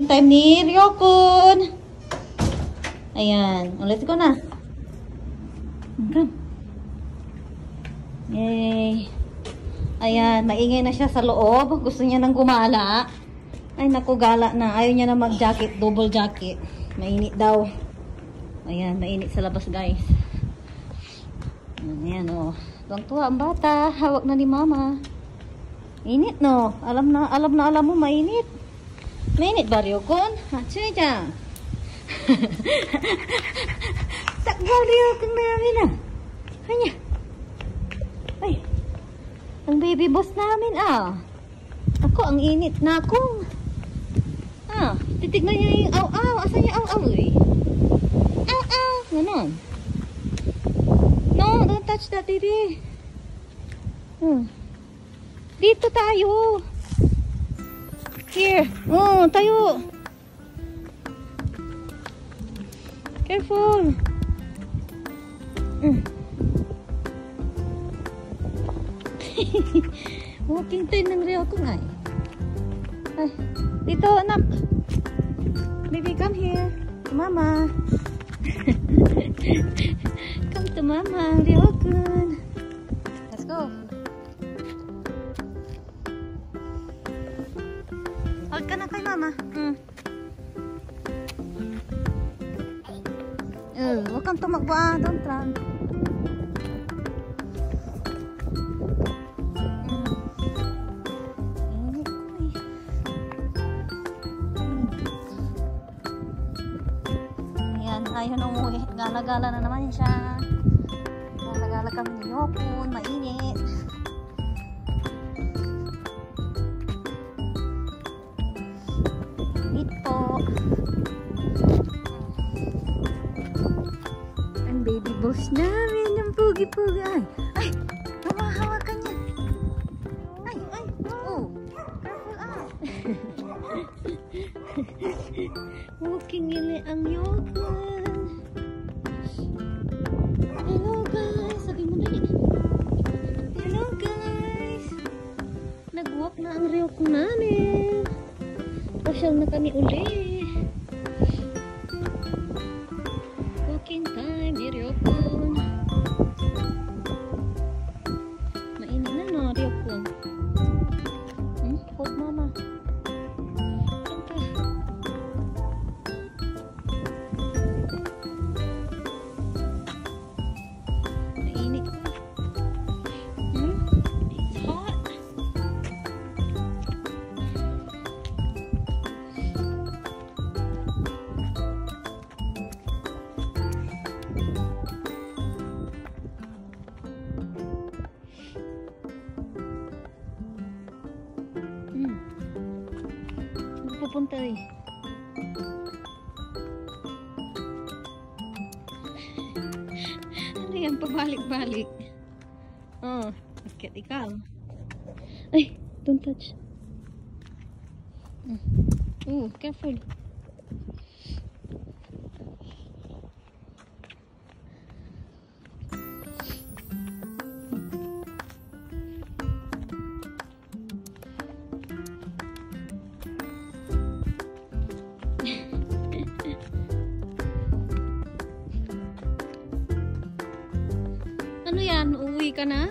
time ni Ryokun. Ayan. Ulit ko na. Come. Yay. Ayan. Maingay na siya sa loob. Gusto niya nang gumala. Ay, naku, gala na. Ayaw niya na mag-jacket. Double jacket. Mainit daw. Ayan. Mainit sa labas, guys. Ayan, oh. Tuwang-tuwa ang bata. Hawak na ni mama. Init, no? Alam mo, mainit. Mainit ba, Ryokun? Ha, Chuy-chan. Takbo, Ryokun namin, ah. Hanya. Ay. Ang baby boss namin, ah. Ako, ang init na ako. Ah, titignan niya yung aw-aw. Asan niya aw-aw, eh? Aw-aw. Ganon. No, don't touch that, baby. Dito tayo. Here. Oh, tayo. Careful. Walking time ng Ryokun ay. Ay, dito anak. Baby, come here. Mama. Come to mama, Ryokun. Let's go. Huwag ka na kay mama. Huwag kang tumakbo, don't run. Ayan, ayaw na umuwi. Gala-gala na naman siya. Gala-gala kami ni Ryokun, mainit. Baby boss namin yung pugi-pugi. Ay, hawakan niya. Ay, oh. Careful, ah. Walking ili ang Ryokun. Hello guys, sabi mo dali. Hello guys. Nag-walk na ang Ryokun namin. Pasyal na kami uli. Walking time ni Ryokun. Mainit na, no, Ryokun? Hold mama. Mainit pa. It's hot. Pupunta eh. Ano yan? Pabalik-balik. Oh, bakit ikaw? Ay, don't touch. Oh, careful. Ano yan? Uuwi ka na?